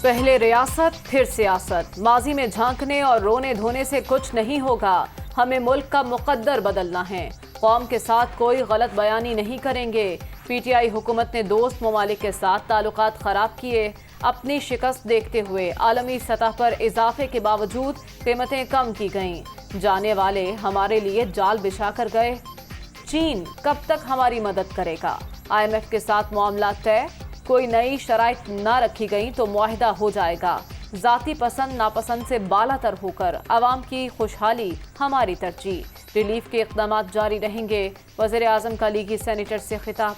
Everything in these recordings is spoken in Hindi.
पहले रियासत फिर सियासत। माजी में झांकने और रोने धोने से कुछ नहीं होगा। हमें मुल्क का मुकद्दर बदलना है। कौम के साथ कोई गलत बयानी नहीं करेंगे। पीटीआई हुकूमत ने दोस्त ममालिक के साथ ताल्लुकात खराब किए। अपनी शिकस्त देखते हुए आलमी सतह पर इजाफे के बावजूद कीमतें कम की गईं। जाने वाले हमारे लिए जाल बिछा कर गए। चीन कब तक हमारी मदद करेगा? IMF के साथ मामला तय। कोई नई शराइत न रखी गई तो मुआहिदा हो जाएगा। जाती पसंद नापसंद से बालातर होकर आवाम की खुशहाली हमारी तरजीह। रिलीफ के इक़दाम जारी रहेंगे। वज़ीर आज़म का लीगी सेनेटर से खिताब।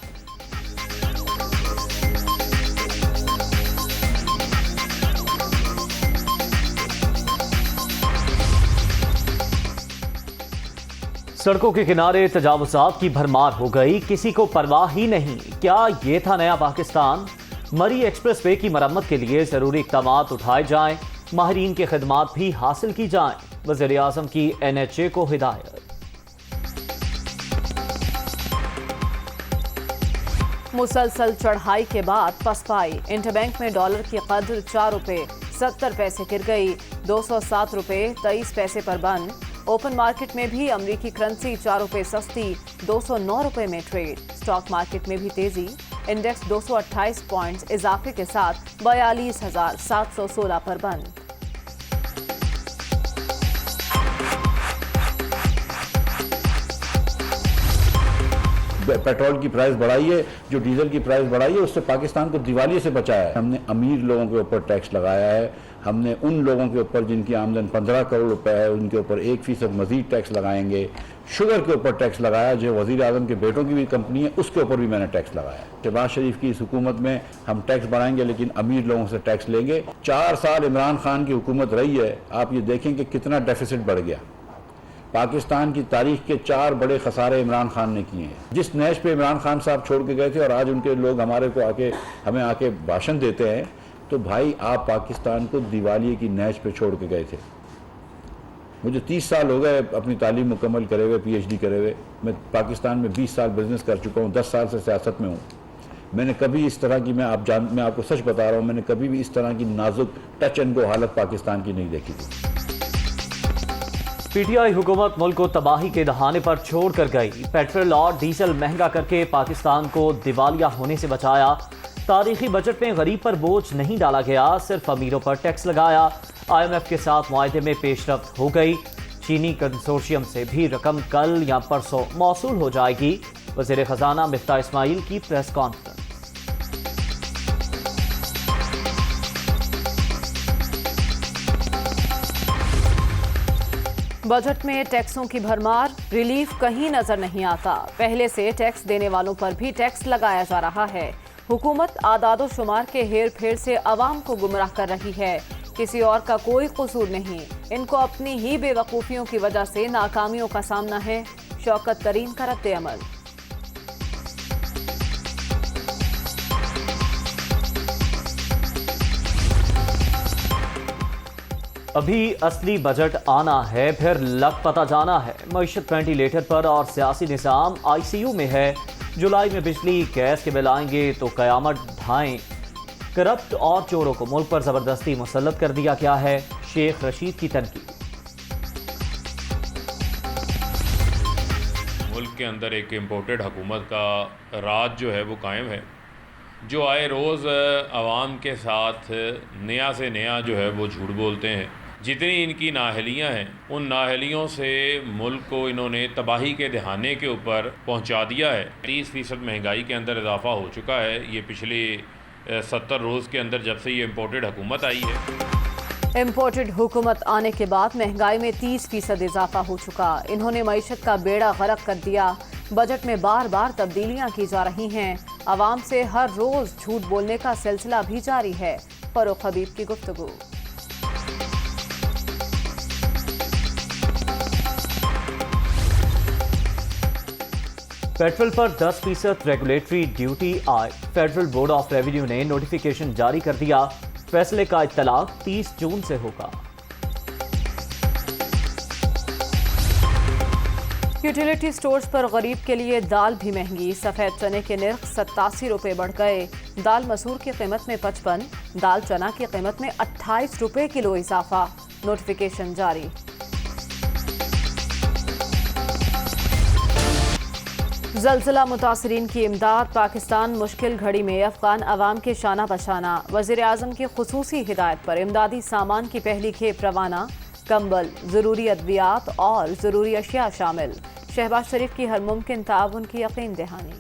सड़कों के किनारे तजावुज़ात की भरमार हो गई, किसी को परवाह ही नहीं। क्या ये था नया पाकिस्तान? मरी एक्सप्रेस वे की मरम्मत के लिए जरूरी इक़दाम उठाए जाएं, माहिरीन की खिदमात भी हासिल की जाएं। वज़ीर आज़म की NHA को हिदायत। मुसलसल चढ़ाई के बाद पसपाई। इंटरबैंक में डॉलर की कद्र 4 रुपये 70 पैसे गिर गई। 207 रुपये 23 पैसे पर बंद। ओपन मार्केट में भी अमरीकी करेंसी 4 रुपये सस्ती 209 रुपये में ट्रेड। स्टॉक मार्केट में भी तेजी। इंडेक्स 228 पॉइंट्स इजाफे के साथ 42,716 पर बंद। पेट्रोल की प्राइस बढ़ाई है, जो डीजल की प्राइस बढ़ाई है, उससे पाकिस्तान को दिवालिये से बचाया है। हमने अमीर लोगों के ऊपर टैक्स लगाया है। हमने उन लोगों के ऊपर जिनकी आमदन 15 करोड़ रुपए है, उनके ऊपर 1% मजीद टैक्स लगाएंगे। शुगर के ऊपर टैक्स लगाया, जो वज़ीर आज़म के बेटों की भी कंपनी है, उसके ऊपर भी मैंने टैक्स लगाया। शहबाज शरीफ की इस हुकूमत में हम टैक्स बढ़ाएंगे, लेकिन अमीर लोगों से टैक्स लेंगे। 4 साल इमरान खान की हुकूमत रही है, आप ये देखें कि कितना डेफिसिट बढ़ गया। पाकिस्तान की तारीख के 4 बड़े खसारे इमरान खान ने किए हैं। जिस नैश पे इमरान खान साहब छोड़ के गए थे और आज उनके लोग हमें आके भाषण देते हैं, तो भाई आप पाकिस्तान को दिवालिये की नैश पे छोड़ के गए थे। मुझे 30 साल हो गए अपनी तालीम मुकम्मल करे हुए, PhD करे हुए। मैं पाकिस्तान में 20 साल बिजनेस कर चुका हूँ, 10 साल से सियासत में हूँ। मैंने कभी इस तरह की मैं आपको सच बता रहा हूँ, मैंने कभी भी इस तरह की नाजुक टच एंड गो हालत पाकिस्तान की नहीं देखी थी। पीटीआई हुकूमत मुल्क को तबाही के दहाने पर छोड़ कर गई। पेट्रोल और डीजल महंगा करके पाकिस्तान को दिवालिया होने से बचाया। तारीखी बजट में गरीब पर बोझ नहीं डाला गया, सिर्फ अमीरों पर टैक्स लगाया। IMF के साथ मुआहदे में पेशरफ्त हो गई। चीनी कंसोर्शियम से भी रकम कल या परसों मौसूल हो जाएगी। वज़ीर खजाना मिफ्ताह इस्माइल की प्रेस कॉन्फ्रेंस। बजट में टैक्सों की भरमार। रिलीफ कहीं नजर नहीं आता। पहले से टैक्स देने वालों पर भी टैक्स लगाया जा रहा है। हुकूमत आदादो शुमार के हेर फेर से अवाम को गुमराह कर रही है। किसी और का कोई कसूर नहीं, इनको अपनी ही बेवकूफ़ियों की वजह से नाकामियों का सामना है। शौकत तरीन का रद्द अमल। अभी असली बजट आना है, फिर लग पता जाना है। मईशत वेंटिलेटर पर और सियासी निज़ाम ICU में है। जुलाई में बिजली गैस के बिल आएंगे तो कयामत ढाएं। करप्ट और चोरों को मुल्क पर जबरदस्ती मुसल्लत कर दिया गया है। शेख रशीद की तनकीद। मुल्क के अंदर एक इम्पोर्टेड हुकूमत का राज जो है वो कायम है, जो आए रोज़ आवाम के साथ नया से नया जो है वो झूठ बोलते हैं। जितनी इनकी नाहलियाँ हैं, उन नाहलियों से मुल्क को इन्होंने तबाही के दहाने के ऊपर पहुंचा दिया है। 30% महंगाई के अंदर इजाफा हो चुका है। ये पिछले 70 रोज़ के अंदर जब से ये इम्पोर्टेड हुकूमत आई है। इम्पोर्टेड हुकूमत आने के बाद महंगाई में 30% इजाफा हो चुका। इन्होंने मईशत का बेड़ा गर्क कर दिया। बजट में बार बार तब्दीलियां की जा रही हैं। आवाम से हर रोज झूठ बोलने का सिलसिला भी जारी है। फरूख हबीब की गुफ्तगू। पेट्रोल पर 10% रेगुलेटरी ड्यूटी आए। फेडरल बोर्ड ऑफ रेवेन्यू ने नोटिफिकेशन जारी कर दिया। फैसले का इत्तलाक 30 जून से होगा। यूटिलिटी स्टोर्स पर गरीब के लिए दाल भी महंगी। सफ़ेद चने के निर्ख 87 रुपये बढ़ गए। दाल मसूर की कीमत में 55, दाल चना की कीमत में 28 रुपये किलो इजाफा। नोटिफिकेशन जारी। ज़लज़ला मुतासरीन की इमदाद। पाकिस्तान मुश्किल घड़ी में अफगान अवाम के शाना बशाना। वज़ीर आज़म की खुसूसी हिदायत पर इमदादी सामान की पहली खेप रवाना। कंबल, ज़रूरी अद्वियात और ज़रूरी अशिया शामिल। शहबाज शरीफ की हर मुमकिन ताउन की यकीन दहानी।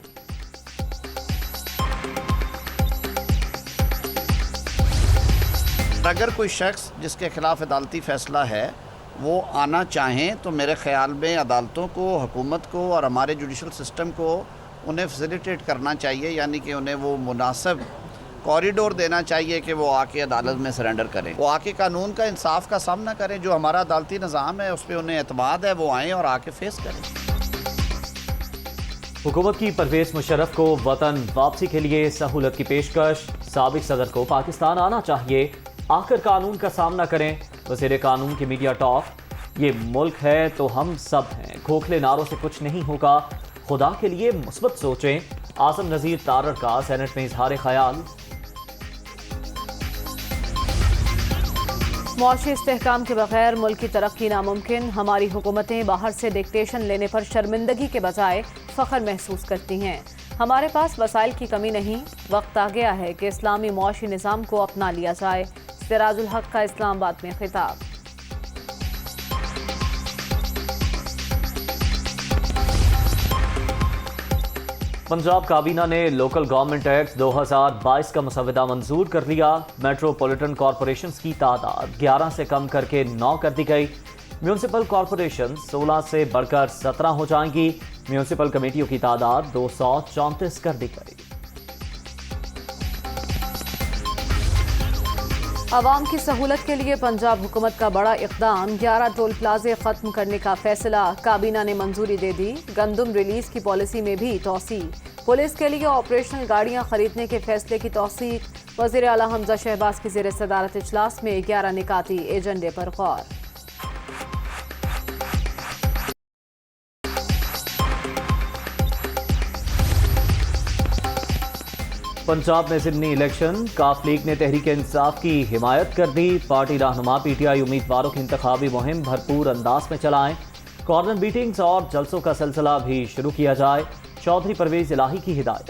अगर कोई शख्स जिसके खिलाफ अदालती फ़ैसला है वो आना चाहें तो मेरे ख़्याल में अदालतों को, हुकूमत को और हमारे जुडिशल सिस्टम को उन्हें फैसिलिटेट करना चाहिए, यानी कि उन्हें वो मुनासिब कॉरिडोर देना चाहिए कि वो आके अदालत में सरेंडर करें, वो आके कानून का, इंसाफ का सामना करें। जो हमारा अदालती निज़ाम है उस पर उन्हें एतमाद है, वो आएँ और आके फेस करें। हुकूमत की परवेज़ मुशर्रफ को वतन वापसी के लिए सहूलत की पेशकश। साबिक सदर को पाकिस्तान आना चाहिए, आखिर कानून का सामना करें। वज़ीर कानून की मीडिया टॉक। ये मुल्क है तो हम सब हैं, खोखले नारों से कुछ नहीं होगा, खुदा के लिए मुस्बत सोचें। आज़म नज़ीर तारड़ का सेनेट में इजहार ख्याल। मुआशी इस्तेहकाम के बगैर मुल्क की तरक्की नामुमकिन। हमारी हुकूमतें बाहर से डिक्टेशन लेने पर शर्मिंदगी के बजाय फ़ख्र महसूस करती हैं। हमारे पास वसाइल की कमी नहीं। वक्त आ गया है कि इस्लामी मुआशी निज़ाम को अपना लिया जाए। सिराजुल हक का इस्लामाबाद में खिताब। पंजाब काबीना ने लोकल गवर्नमेंट एक्ट 2022 का मसवदा मंजूर कर लिया। मेट्रोपॉलिटन कॉरपोरेशंस की तादाद 11 से कम करके 9 कर दी गई। म्यूनिसिपल कॉरपोरेशन 16 से बढ़कर 17 हो जाएंगी। म्यूनिसिपल कमेटियों की तादाद 234 कर दी गई। आवाम की सहूलत के लिए पंजाब हुकूमत का बड़ा इक़दाम। 11 टोल प्लाजे ख़त्म करने का फैसला। काबीना ने मंजूरी दे दी। गंदम रिलीज की पॉलिसी में भी तौसी। पुलिस के लिए ऑपरेशनल गाड़ियां खरीदने के फैसले की तौसीक। वज़ीर आला हमजा शहबाज की ज़ेर सदारत इजलास में 11 निकाती एजेंडे पर गौर। पंजाब में ज़िमनी इलेक्शन। काफ लीग ने तहरीक इंसाफ की हिमायत कर दी। पार्टी रहनुमा PTI उम्मीदवारों की इंतखाबी मुहिम भरपूर अंदाज में चलाएं। कॉर्नर मीटिंग्स और जलसों का सिलसिला भी शुरू किया जाए। चौधरी परवेज इलाही की हिदायत।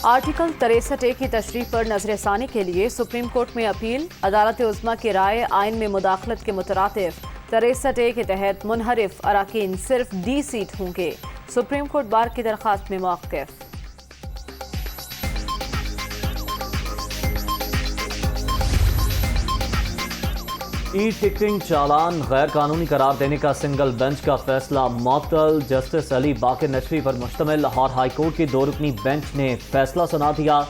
आर्टिकल 63A की तशरीह पर नजरसानी के लिए सुप्रीम कोर्ट में अपील। अदालत उज़्मा की राय आइन में मुदाखलत के मुतरातिफ। 63A के तहत मुनहरिफ अराकीन सिर्फ D सीट होंगे। सुप्रीम कोर्ट बार की दरख्वास्त में मौक़िफ़। ई टिकटिंग चालान गैर कानूनी करार देने का सिंगल बेंच का फैसला मुअत्तल। जस्टिस अली बाकिर नजफी पर मुश्तमिल लाहौर हाई कोर्ट की 2 रुकनी बेंच ने फैसला सुना दिया।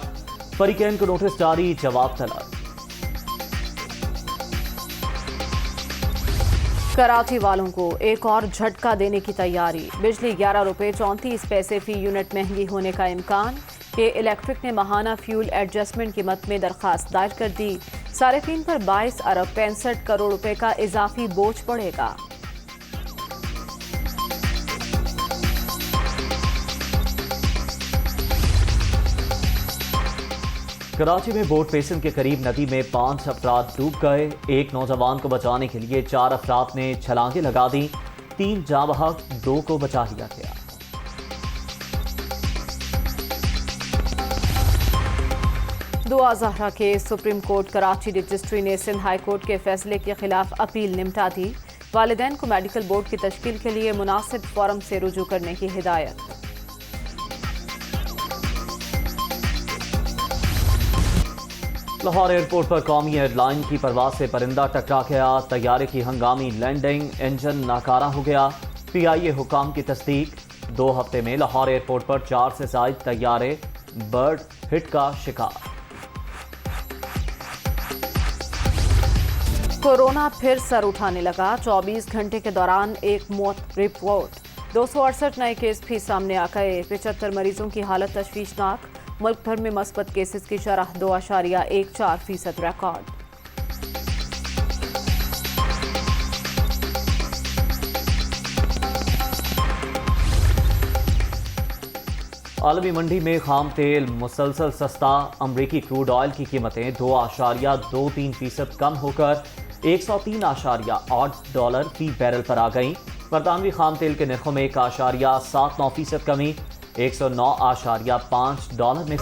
फरीकैन को नोटिस जारी, जवाब तलब। कराची वालों को एक और झटका देने की तैयारी। बिजली 11 रुपये 34 पैसे फी यूनिट महंगी होने का इम्कान। के इलेक्ट्रिक ने माहाना फ्यूल एडजस्टमेंट कीमत में दरखास्त दायर कर दी। सारिफीन पर 22 अरब 65 करोड़ रुपए का इजाफी बोझ पड़ेगा। कराची में बोट बेसिन के करीब नदी में 5 अफराद डूब गए। एक नौजवान को बचाने के लिए 4 अफराद ने छलांगे लगा दी। 3 जाँ बहक, 2 को बचा लिया गया। दुआ ज़हरा के सुप्रीम कोर्ट कराची रजिस्ट्री ने सिंध हाई कोर्ट के फैसले के खिलाफ अपील निपटा दी। वालिदैन को मेडिकल बोर्ड की तश्कील के लिए मुनासिब फोरम से रुजू करने की हिदायत। लाहौर एयरपोर्ट पर कौमी एयरलाइन की परवाज से परिंदा टकरा गया। तैयारे की हंगामी लैंडिंग, इंजन नाकारा हो गया। PIA हुकाम की तस्दीक। 2 हफ्ते में लाहौर एयरपोर्ट पर 4 से ज़ायद तैयारे बर्ड हिट का शिकार। कोरोना फिर सर उठाने लगा। 24 घंटे के दौरान एक मौत रिपोर्ट। 268 नए केस भी सामने आ गए। 75 मरीजों की हालत तशवीशनाक। मुल्क भर में मस्बत केसेस की शरह 2.14% रिकॉर्ड। आलमी मंडी में खाम तेल मुसलसल सस्ता। अमरीकी क्रूड ऑयल की कीमतें 2.23% कम होकर $103.8 फी बैरल पर आ गईं। बरतानवी खाम तेल के नरखों में 1.79% कमी $109.5 में